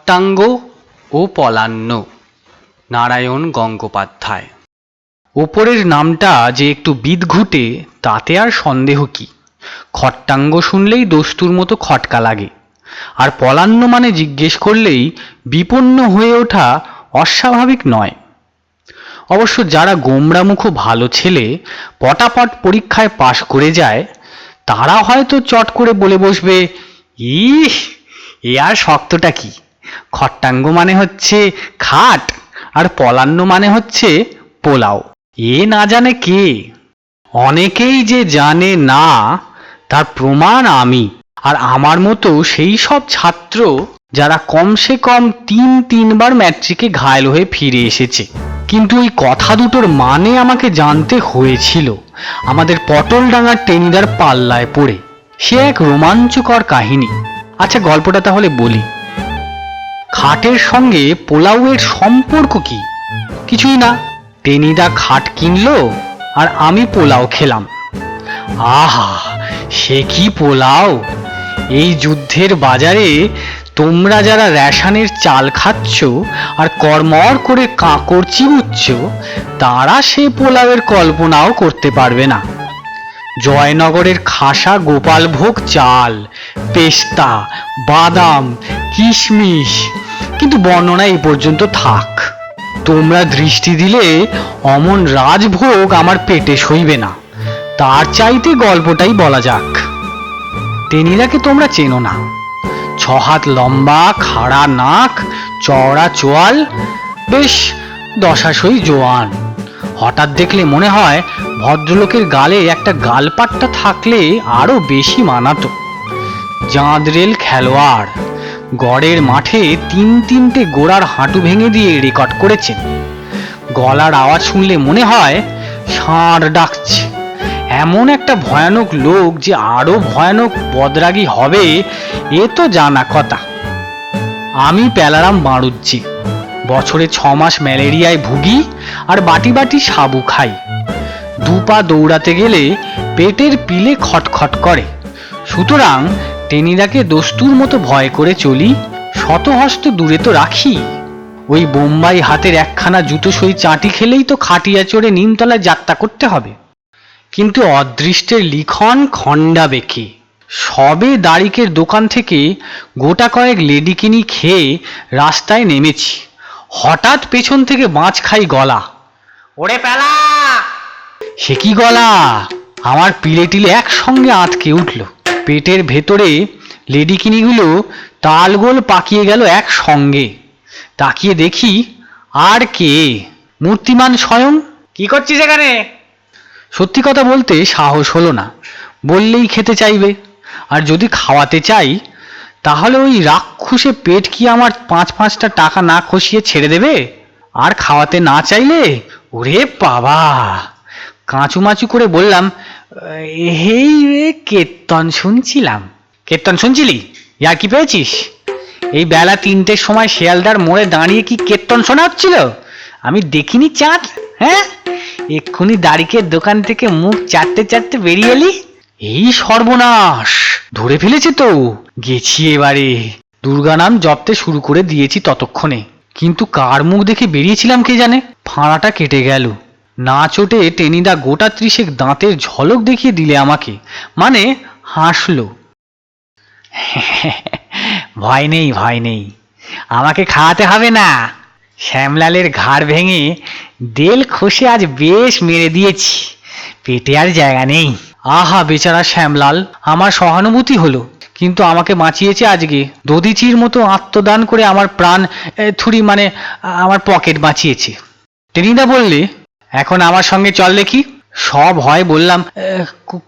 খট্টাঙ্গ ও পলান্ন, নারায়ণ গঙ্গোপাধ্যায়। ওপরের নামটা যে একটু বিদঘুটে তাতে আর সন্দেহ কি। খট্টাঙ্গ শুনলেই দস্তুর মতো খটকা লাগে, আর পলান্ন মানে জিজ্ঞেস করলেই বিপন্ন হয়ে ওঠা অস্বাভাবিক নয়। অবশ্য যারা গোমরামুখ ভালো ছেলে পটাপট পরীক্ষায় পাশ করে যায় তারা হয়তো চট করে বলে বসবে, ইস এ আর শক্তটা কি, খট্টাঙ্গ মানে হচ্ছে খাট আর পলান্ন মানে হচ্ছে পোলাও। এ না জানে কে। অনেকেই যে জানে না তার প্রমাণ আমি আর আমার মতো সেই সব ছাত্র যারা কমসে কম তিনবার ম্যাট্রিকে ঘায়েল হয়ে ফিরে এসেছে। কিন্তু ওই কথা দুটোর মানে আমাকে জানতে হয়েছিল আমাদের পটলডাঙ্গার টেনিদার পাল্লায় পড়ে। সে এক রোমাঞ্চকর কাহিনী। আচ্ছা, গল্পটা তাহলে বলি। খাটের সঙ্গে পোলাওয়ের সম্পর্ক কি? কিছুই না। টেনিদা খাট কিনলো আর আমি পোলাও খেলাম। আহা, সে কি পোলাও! এই যুদ্ধের বাজারে তোমরা যারা রেশনের চাল খাচ্ছ আর কড়মড় করে কাঁকড় চিবুচ্ছ তারা সে পোলাওয়ের কল্পনাও করতে পারবে না। জয়নগরের খাসা গোপালভোগ চাল, পেস্তা, বাদাম, কিশমিশ। কিন্তু বর্ণনা এই পর্যন্ত থাক। তোমরা দৃষ্টি দিলে অমন রাজভোগ আমার পেটে সইবে না। তার চাইতে গল্পটাই বলা যাক। টেনিদাকে তোমরা চেনো না। 6 হাত লম্বা, খাড়া নাক, চওড়া চোয়াল, বেশ দশাসই জোয়ান। হঠাৎ দেখলে মনে হয় ভদ্রলোকের গালে একটা গালপাট্টা থাকলে আরো বেশি মানাতো। জাঁদরেল খেলোয়াড়, গড়ের মাঠে 3টে গোড়ার হাঁটু ভেঙে দিয়ে রেকর্ড করেছেন। গলার আওয়াজ শুনলে মনে হয় ষাঁড় ডাকছে। এমন একটা ভয়ানক লোক যে আরো ভয়ানক বদরাগী হবে এ তো জানা কথা। আমি প্যালারাম বাড়ুচ্ছি। বছরে 6 মাস ম্যালেরিয়ায় ভুগি আর বাটি বাটি সাবু খাই। 2 পা দৌড়াতে গেলে পেটের পিলে খটখট করে। সুতরাং টেনিদাকে দস্তুর মতো ভয় করে চলি, শতহস্ত দূরে তো রাখি। ওই বোম্বাই হাতের একখানা জুতো সই চাটি খেলেই তো খাটিয়া চড়ে নিমতলায় যাত্রা করতে হবে। কিন্তু অদৃষ্টের লিখন খণ্ডা বেঁকে। সবে দাড়িকের দোকান থেকে গোটা কয়েক লেডিকিনি খেয়ে রাস্তায় নেমেছি। হঠাৎ পেছন থেকে বাঁচ খাই গলা। ওরে প্যালা! সে কি গলা! আমার পিলে টিলে একসঙ্গে আঁতকে উঠল। পেটের ভেতরে লেডিকিনিগুলো তালগোল পাকিয়ে গেল একসঙ্গে। তাকিয়ে দেখি আর কে, মূর্তিমান স্বয়ং। কি করছিস এখানে? সত্যি কথা বলতে সাহস হলো না। বললেই খেতে চাইবে, আর যদি খাওয়াতে চাই তাহলে ওই রাক্ষুসে পেট কি আমার 5-5টা টাকা না খসিয়ে ছেড়ে দেবে? আর খাওয়াতে না চাইলে ওরে বাবা! কাঁচুমাচু করে বললাম, এই কীর্তন শুনছিলাম। কীর্তন শুনছিলি? ইয়ার কি পেয়েছিস? এই বেলা 3টের সময় শিয়ালদার মোড়ে দাঁড়িয়ে কি কীর্তন শোনা হচ্ছিল? আমি দেখিনি চাঁদ? হ্যাঁ, এক্ষুনি দাড়িকের দোকান থেকে মুখ চাটতে বেরিয়ে এলি। এই সর্বনাশ, ধরে ফেলেছে তো। গেছি এবারে। দুর্গা নাম জপতে শুরু করে দিয়েছি ততক্ষণে। কিন্তু কার মুখ দেখে বেরিয়েছিলাম কে জানে। ফাঁড়াটা কেটে গেল। না চোটে টেনিদা গোটা 30 দাঁতের ঝলক দেখিয়ে দিলে আমাকে, মানে হাসলো। ভয় নেই, আমাকে খাওয়াতে হবে না। শ্যামলালের ঘাড় ভেঙে দেল খসে আজ বেশ মেরে দিয়েছি, পেটে আর জায়গা নেই। আহা বেচারা শ্যামলাল, আমার সহানুভূতি হলো। কিন্তু আমাকে বাঁচিয়েছে আজকে। দধিচির মতো আত্মদান করে আমার প্রাণ থুড়ি মানে আমার পকেট বাঁচিয়েছে। টেনিদা বললে, এখন আমার সঙ্গে চল দেখি। সব হয় বললাম।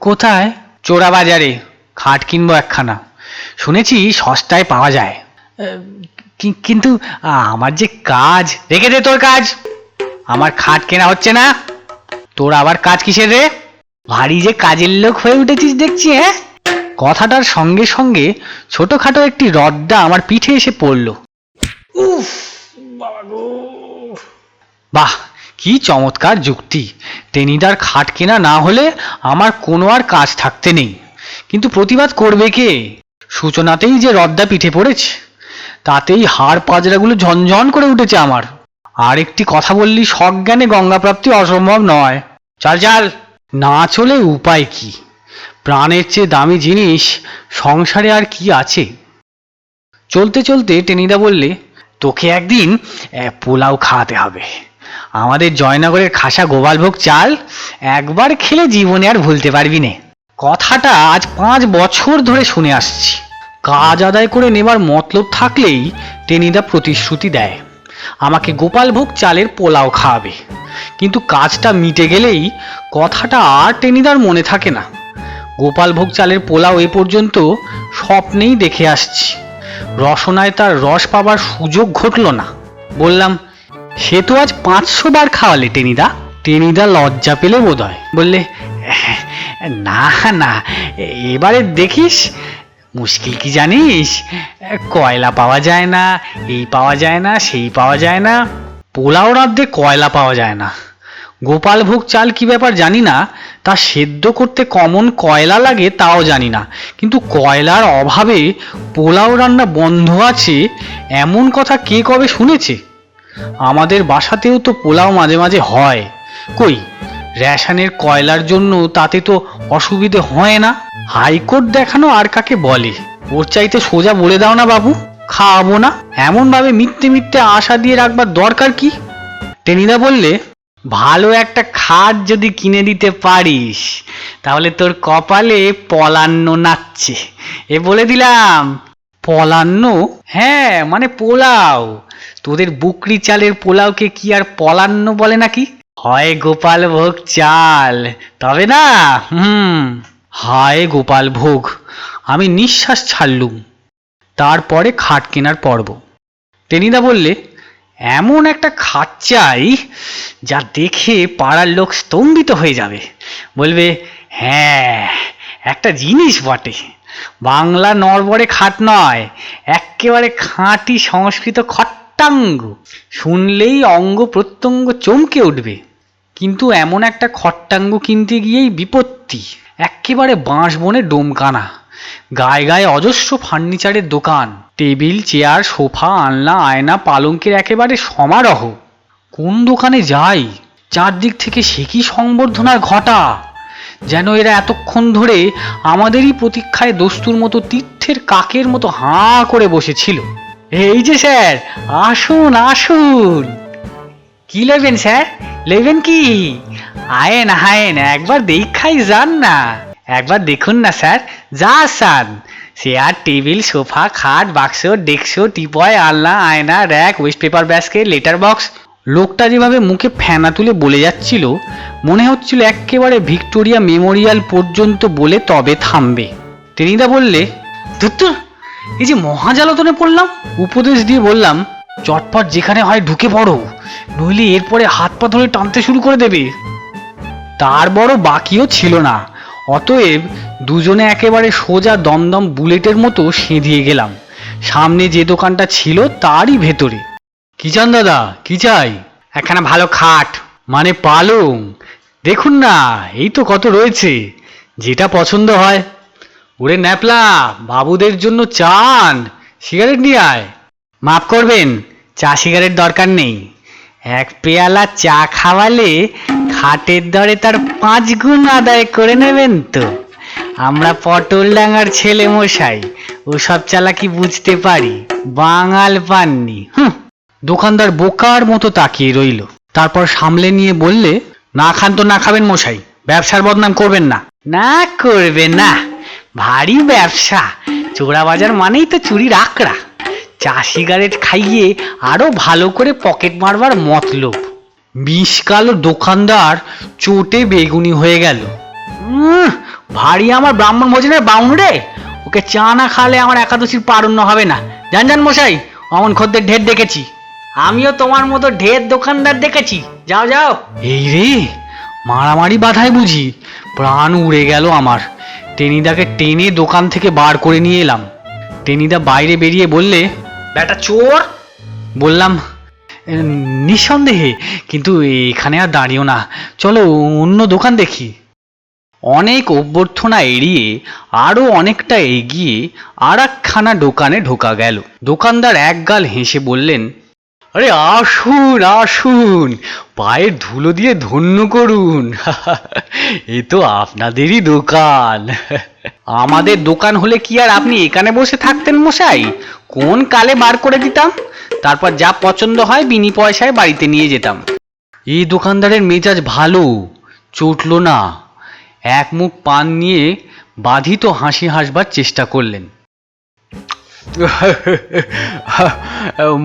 কোথায়? চোরা বাজারে খাট কিনবো একখানা। শুনেছি সস্তায় পাওয়া যায়। কিন্তু আমার যে কাজ। রেখে দে তোর কাজ। আমার খাট কেনা হচ্ছে না। তোর আবার কাজ কিসের রে? ভারী যে কাজের লোক হয়ে উঠেছিস দেখছি। হ্যাঁ? কথাটার সঙ্গে সঙ্গে ছোটখাটো একটি রদ্দা আমার পিঠে এসে পড়ল। উফ বাবা গো! বাহ, কি চমৎকার যুক্তি! টেনিদার খাট কেনা না হলে আমার কোনো আর কাজ থাকতে নেই। কিন্তু প্রতিবাদ করবে কে? সূচনাতেই যে রদ্দা পিঠে পড়েছে। তাতেই হাড় পাজরাগুলো ঝনঝন করে উঠেছে আমার। আর একটি কথা বললি সজ্ঞানে গঙ্গাপ্রাপ্তি অসম্ভব নয়। চল চল। না চলে উপায় কি? প্রাণের চেয়ে দামি জিনিস সংসারে আর কি আছে? চলতে চলতে টেনিদা বললে, তোকে একদিন পোলাও খাওয়াতে হবে। আমাদের জয়নগরের খাসা গোপালভোগ চাল একবার খেলে জীবনে আর ভুলতে পারবি নে। কথাটা আজ 5 বছর ধরে শুনে আসছি। কাজ আদায় করে নেবার মতলব থাকলেই টেনিদা প্রতিশ্রুতি দেয় আমাকে গোপালভোগ চালের পোলাও খাওয়াবে, কিন্তু কাজটা মিটে গেলেই কথাটা আর টেনিদার মনে থাকে না। গোপালভোগ চালের পোলাও এ পর্যন্ত স্বপ্নেই দেখে আসছি, রসনায় তার রস পাবার সুযোগ ঘটল না। বললাম, সে তো আজ 500 বার খাওয়ালে টেনিদা। টেনিদা লজ্জা পেলে বোধ হয়, বললে, না না, এবারে দেখিস। মুশকিল কি জানিস? কয়লা পাওয়া যায় না, এই পাওয়া যায় না, সেই পাওয়া যায় না। পোলাও রাঁধতে কয়লা পাওয়া যায় না। গোপালভোগ চাল কি ব্যাপার জানি না, তা সেদ্ধ করতে কমন কয়লা লাগে তাও জানি না, কিন্তু কয়লার অভাবে পোলাও রান্না বন্ধ আছে এমন কথা কে কবে শুনেছে? আমাদের বাসাতেও তো পোলাও মাঝে মাঝে হয়, কই রেশনের কয়লার জন্য তাতে তো অসুবিধে হয় না। হাইকোর্ট দেখানো আর কাকে বলে? ওর চাইতে সোজা বলে দাও না বাবু, খাওয়াবো না। এমন ভাবে মিথ্যে মিথ্যে আশা দিয়ে রাখবার দরকার কি? টেনিদা বললে, ভালো একটা খাট যদি কিনে দিতে পারিস তাহলে তোর কপালে পলান্ন নাচছে, এ বলে দিলাম। পলান্ন? হ্যাঁ, মানে পোলাও। তোদের বুকরি চালের পোলাওকে কি আর পলান্ন বলে নাকি? হয় গোপালভোগ চাল, তবে না। হায় গোপালভোগ! আমি নিঃশ্বাস ছাড়লুম। তারপরে খাট কেনার পর্ব। টেনিদা বললে, এমন একটা খাট চাই যা দেখে পাড়ার লোক স্তম্ভিত হয়ে যাবে, বলবে, হ্যাঁ একটা জিনিস বটে। বাংলা নড়বড়ে খাট নয়, এক্কেবারে খাঁটি সংস্কৃত খট্টাঙ্গ। শুনলেই অঙ্গ প্রত্যঙ্গ চমকে উঠবে। কিন্তু এমন একটা খট্টাঙ্গ কিনতে গিয়েই বিপত্তি। এক্কেবারে বাঁশবনে ডোমকানা, গায়ে গায়ে অজস্র ফার্নিচারের দোকান, টেবিল চেয়ার সোফা আলনা আয়না পালঙ্কের একেবারে সমারোহ। কোন দোকানে যাই, চারদিক থেকে সে কি সংবর্ধনার ঘটা, যেন এরা এতক্ষণ ধরে আমাদেরই প্রতীক্ষায় দস্তুর মতো তীর্থের কাকের মতো হাঁ করে বসেছিল। এই যে স্যার, আসুন আসুন। কি লইবেন স্যার? লইবেন কি? আয়েন আয়েন, একবার দেখাই যান না। একবার দেখুন না স্যার, যা চান। চেয়ার টেবিল সোফা খাট বাক্স ডেস্ক টিপয় আলনা আয়না rack waste paper basket letter box. লোকটা যেভাবে মুখে ফেনা তুলে বলে যাচ্ছিল, মনে হচ্ছিল একেবারে ভিক্টোরিয়া মেমোরিয়াল পর্যন্ত বলে তবে থামবে। টেনিদা বললে, ধুত্তুর, এই যে মহাজালতনে পড়লাম। উপদেশ দিয়ে বললাম, চটপট যেখানে হয় ঢুকে পড়ো, নইলে এরপরে হাত পা ধরে টানতে শুরু করে দেবে। তার বড় বাকিও ছিল না, অতএব দুজনে একেবারে সোজা দমদম বুলেটের মতো সেঁধিয়ে গেলাম সামনে যে দোকানটা ছিল তারই ভেতরে। কি চান দাদা, কি চাই? একখানা ভালো খাট। মানে পালং? দেখুন না, এই তো কত রয়েছে, যেটা পছন্দ হয়। ওরে ন্যাপলা, বাবুদের জন্য চান, সিগারেট নিয়ে আয়। মাফ করবেন, চা সিগারেট দরকার নেই। এক পেয়ালা চা খাওয়ালে খাটের দরে তার 5 গুণ আদায় করে নেবেন তো। আমরা পটল ডাঙার ছেলে মশাই, ওসব চালাকি বুঝতে পারি, বাঙাল পাননি। দোকানদার বোকার মতো তাকিয়ে রইল, তারপর সামলে নিয়ে বললে, না খান তো না খাবেন মশাই, ব্যবসার বদনাম করবেন না। না করবে না, ভারী ব্যবসা। চোরা বাজার মানেই তো চুরির আঁকড়া। চা সিগারেট খাইয়ে আরো ভালো করে পকেট মারবার মতলব। বিষ কালো দোকানদার চোটে বেগুনি হয়ে গেল। ভারী আমার ব্রাহ্মণ ভোজনের বাউন রে, ওকে চা না খালে আমার একাদশীর পারণ্য হবে না। জান জান মশাই, অমন খদ্দের ঢের দেখেছি। আমিও তোমার মতো ঢের দোকানদার দেখেছি, যাও যাও। এই রে, মারামারি বাধায় বুঝি? প্রাণ উড়ে গেল আমার। টেনিদাকে টেনে দোকান থেকে বার করে নিয়ে এলাম। টেনিদা বাইরে বেরিয়ে বললে, বেটা চোর। বললাম, নিঃসন্দেহে, কিন্তু এখানে আর দাঁড়িও না, চলো অন্য দোকান দেখি। অনেক অভ্যর্থনা এড়িয়ে আরো অনেকটা এগিয়ে আর একখানা দোকানে ঢোকা গেল। দোকানদার একগাল হেসে বললেন, আরে আসুন আসুন, পায়ের ধুলো দিয়ে ধন্য করুন। এ তো আপনাদেরই দোকান। আমাদের দোকান হলে কি আর আপনি এখানে বসে থাকতেন মশাই? কোন কালে বার করে দিতাম, তারপর যা পছন্দ হয় বিনি পয়সায় বাড়িতে নিয়ে যেতাম। এই দোকানদারের মেজাজ ভালো, চটল না। এক মুখ পান নিয়ে বাধিত হাসি হাসবার চেষ্টা করলেন।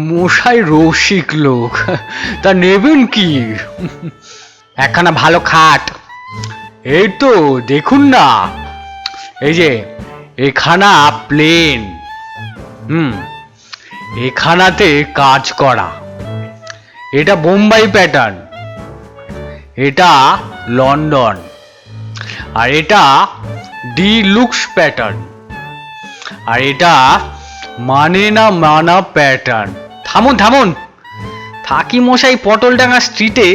মশাই রসিক লোক, তা নেবেন কি? একখানা ভালো খাট। এই তো দেখুন না, এই যে এখানা প্লেন, এখানাতে কাজ করা। এটা বোম্বাই প্যাটার্ন, এটা লন্ডন, আর এটা ডিলুক্স প্যাটার্ন, আর এটা মানে না মানা প্যাটার্ন। থামুন থামুন, থাকি মশাই পটলডাঙ্গা স্ট্রিটে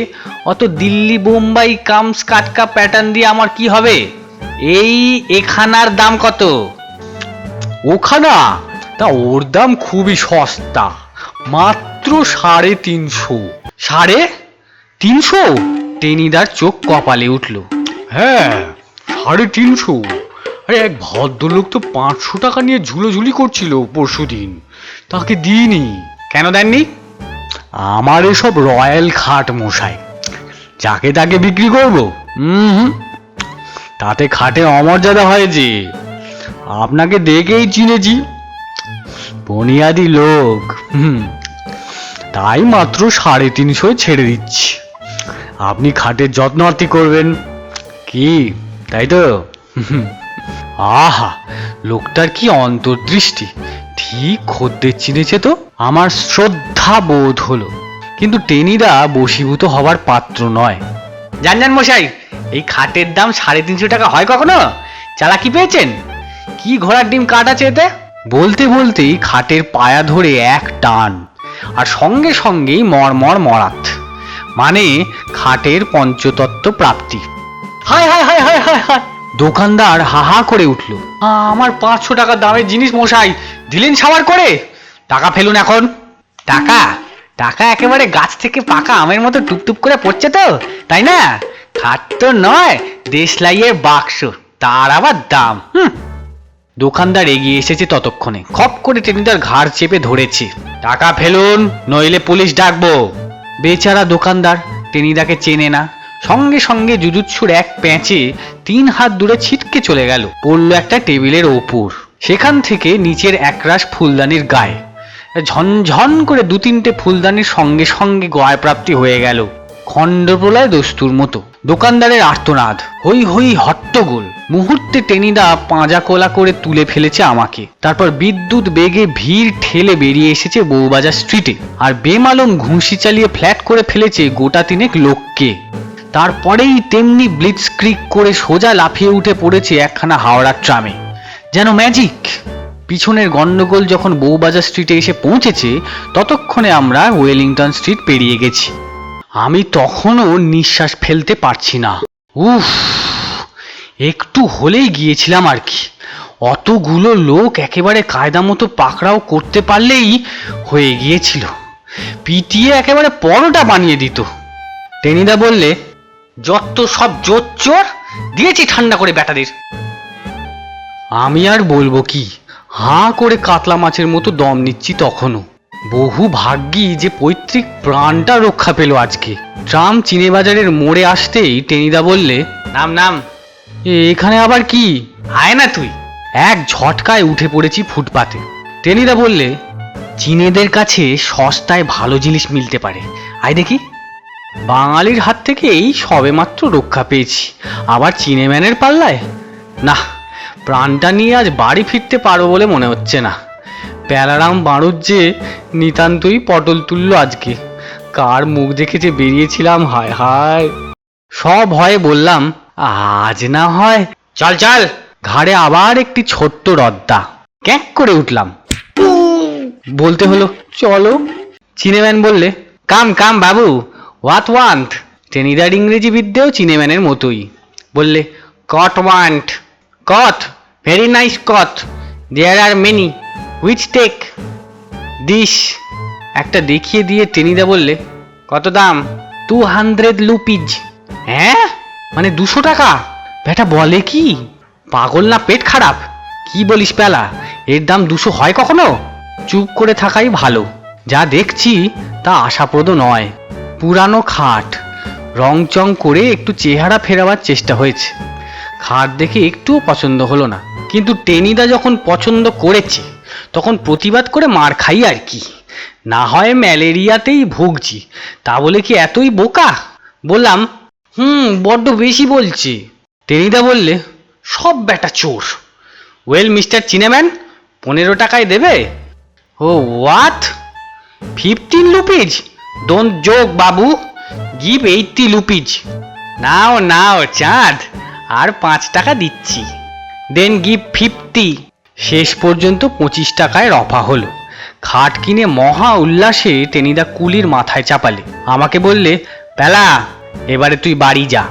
অত দিল্লি বোম্বাই কামস কাটকা প্যাটার্ন দিয়ে আমার কি হবে? এই এখানার দাম কত? ওখানা? তা ওর দাম খুবই সস্তা, মাত্র 350। 350? টেনিদার চোখ কপালে উঠল। হ্যাঁ, 350। আরে এক ভদ্রলোক তো 500 টাকা নিয়ে ঝুলোঝুলি করছিল পরশুদিন, তাকে দিইনি। কেন দেননি? আমার এসব রয়্যাল খাট মশাই, যাকে তাকে বিক্রি করব? তাতে খাটে অমর্যাদা হয় যে। আপনাকে দেখেই চিনেছি, বুনিয়াদি লোক, তাই মাত্র 350 ছেড়ে দিচ্ছি। আপনি খাটের যত্ন আত্তি করবেন কি, তাই তো? আহা, লোকটার কি অন্তর্দৃষ্টি, ঠিক খদ্দের চিনেছে তো। আমার শ্রদ্ধা বোধ হলো, কিন্তু টেনিদা বশীভূত হবার পাত্র নয়। জান মশাই, এই খাটের দাম 350 টাকা হয় কখনো? চালাকি পেয়েছেন? কি ঘোড়ার ডিম কাট আছে এতে? বলতে বলতেই খাটের পায়া ধরে এক টান, আর সঙ্গে সঙ্গেই মরমর মরাত, মানে খাটের পঞ্চতত্ত্ব প্রাপ্তি। হায় হায় হায় হায় হায় হায়! দোকানদার হাহা করে উঠল। আমার 500 টাকা দামের জিনিস মশাই দিলেন সাবার করে। টাকা ফেলুন এখন। টাকা? টাকা একেবারে গাছ থেকে পাকা আমের মতো টুপটুপ করে পড়ছে তো, তাই না? খাট তো নয়, দেশলাইয়ের বাক্স, তার আবার দাম। দোকানদার এগিয়ে এসেছে ততক্ষণে, খপ করে টেনিদার ঘাড় চেপে ধরেছে। টাকা ফেলুন, নইলে পুলিশ ডাকবো। বেচারা দোকানদার টেনিদাকে চেনে না, সঙ্গে সঙ্গে জুজুৎসুর এক প্যাঁচে 3 হাত দূরে ছিটকে চলে গেল, পড়ল একটা টেবিলের ওপর। সেখান থেকে নিচের একরাশ ফুলদানির গায়ে ঝনঝন করে 2-3টে ফুলদানির সঙ্গে সঙ্গে গয় প্রাপ্তি হয়ে গেল, খণ্ডপ্রলয় দস্তুর মতো। দোকানদারের আর্তনাদ, হই হই হট্টগোল। মুহূর্তে টেনিদা পাঁজা কোলা করে তুলে ফেলেছে আমাকে, তারপর বিদ্যুৎ বেগে ভিড় ঠেলে বেরিয়ে এসেছে বউবাজার স্ট্রিটে, আর বেমালুম ঘুষি চালিয়ে ফ্ল্যাট করে ফেলেছে গোটা 3 লোককে। তারপরেই তেমনি ব্লিটস্ক্রিক করে সোজা লাফিয়ে উঠে পড়েছে একখানা হাওড়ার ট্রামে, যেন ম্যাজিক। পিছনের গন্ডগোল যখন বউবাজার স্ট্রিটে এসে পৌঁছেছে, ততক্ষণে আমরা ওয়েলিংটন স্ট্রিট পেরিয়ে গেছি। আমি তখনও নিঃশ্বাস ফেলতে পারছি না। উফ, একটু হলেই গিয়েছিলাম আর কি। অতগুলো লোক একেবারে কায়দা মতো পাকড়াও করতে পারলেই হয়ে গিয়েছিল, পিটিয়ে একেবারে পরোটা বানিয়ে দিত। টেনিদা বললে, যত সব জোচ্চোর, দিয়েছি ঠান্ডা করে ব্যাটাদের। আমি আর বলবো কি, হাঁ করে কাতলা মাছের মতো দম নিচ্ছি তখনও। বহু ভাগ্যি যে পৈতৃক প্রাণটা রক্ষা পেল আজকে। ট্রাম চিনেবাজারের মোড়ে আসতেই টেনিদা বললে, নাম নাম। এখানে আবার কি? আয় না তুই। এক ঝটকায় উঠে পড়েছি ফুটপাতে। টেনিদা বললে, চীনেদের কাছে সস্তায় ভালো জিনিস মিলতে পারে, আয় দেখি। বাঙালির হাত থেকে এই সবে মাত্র রক্ষা পেয়েছি, আবার চিনেম্যানের পাল্লায়? না, প্রাণটা নিয়ে আজ বাড়ি ফিরতে পারবো বলে মনে হচ্ছে না। প্যালারাম বাড়ুর যে নিতান্তই পটল তুললো আজকে। কার মুখ দেখে যে বেরিয়েছিলাম, হায় হায়। সব ভয়ে বললাম, আজ না হয়। চল চল। ঘাড়ে আবার একটি ছোট্ট রদ্দা, ক্যাঁক করে উঠলাম। বলতে হলো, চলো। চিনেম্যান বললে, কাম কাম বাবু, হোয়াট ওয়ান্ট। টেনিদার ইংরেজি বিদ্যেও চিনেম্যানের মতোই। বললে, Caught want. Caught. Very nice caught. There are many. Which take? This. একটা দেখিয়ে দিয়ে টেনিদা বললে, কত দাম? 200 লুপিজ। হ্যাঁ, মানে 200 টাকা? বেটা বলে কি? পাগল না পেট খারাপ? কি বলিস পেলা, এর দাম 200 হয় কখনো? চুপ করে থাকাই ভালো। যা দেখছি তা আশাপ্রদ নয়। পুরানো খাট, রংচং করে একটু চেহারা ফেরাবার চেষ্টা হয়েছে। খাট দেখে একটুও পছন্দ হলো না, কিন্তু টেনিদা যখন পছন্দ করেছে তখন প্রতিবাদ করে মার খাই আর কি। না হয় ম্যালেরিয়াতেই ভুগছি, তা বলে কি এতই বোকা? বললাম, বড্ড বেশি বলছে। টেনিদা বললে, সব ব্যাটা চোর। ওয়েল মিস্টার চিনেম্যান, 15 টাকায় দেবে? Oh what? 15 rupees? Don't joke babu, give 80 rupees. নাও নাও চাঁদ, আর 5 টাকা দিচ্ছি। Then give 50। শেষ পর্যন্ত 25 টাকায় রফা হলো। খাট কিনে মহা উল্লাসে টেনিদা কুলির মাথায় চাপালে। আমাকে বললে, পেলা, এবারে তুই বাড়ি যা।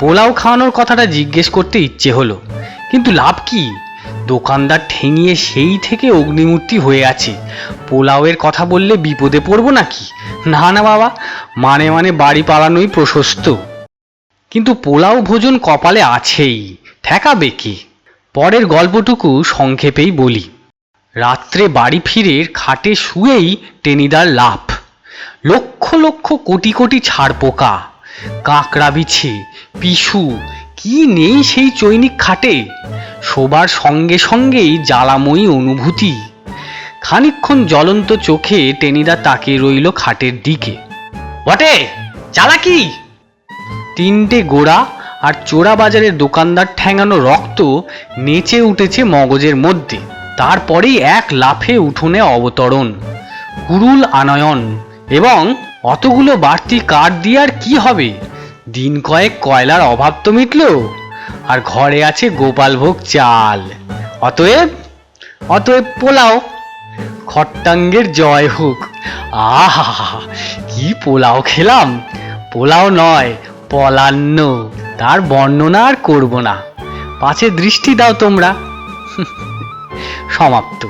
পোলাও খাওয়ানোর কথাটা জিজ্ঞেস করতে ইচ্ছে হলো, কিন্তু লাভ কি? দোকানদার ঠেঙিয়ে সেই থেকে অগ্নিমূর্তি হয়ে আছে। পোলাওয়ের কথা বললে বিপদে পড়বো নাকি? না না বাবা, মানে মানে বাড়ি পালানোই প্রশস্ত। কিন্তু পোলাও ভোজন কপালে আছেই, ঠেকাবে কি? পরের গল্পটুকু সংক্ষেপেই বলি। রাত্রে বাড়ি ফিরে খাটে শুয়েই টেনিদার লাফ। লক্ষ লক্ষ কোটি কোটি ছাড় পোকা, কাঁকড়া বিছে, পিশু, কি নেই সেই চৈনিক খাটে। শোবার সঙ্গে সঙ্গেই জ্বালাময়ী অনুভূতি। খানিকক্ষণ জ্বলন্ত চোখে টেনিদা তাকিয়ে রইল খাটের দিকে। বটে, চালাকি! 3টে গোড়া আর চোরা বাজারের দোকানদার ঠ্যাঙানো রক্ত নেচে উঠেছে মগজের মধ্যে। তারপরেই এক লাফে উঠোনে অবতরণ, কুড়ুল আনয়ন, এবং অতগুলো বাড়তি কাঠ দিয়ে আর কি হবে? দিন কয়েক কয়লার অভাব তো মিটল, আর ঘরে আছে গোপালভোগ চাল। অতএব অতএব পোলাও। খট্টাঙ্গের জয় হোক। আহা, কি পোলাও খেলাম! পোলাও নয়, পলান্ন। তার বর্ণনা আর করব না, পাছে দৃষ্টি দাও তোমরা। সমাপ্ত।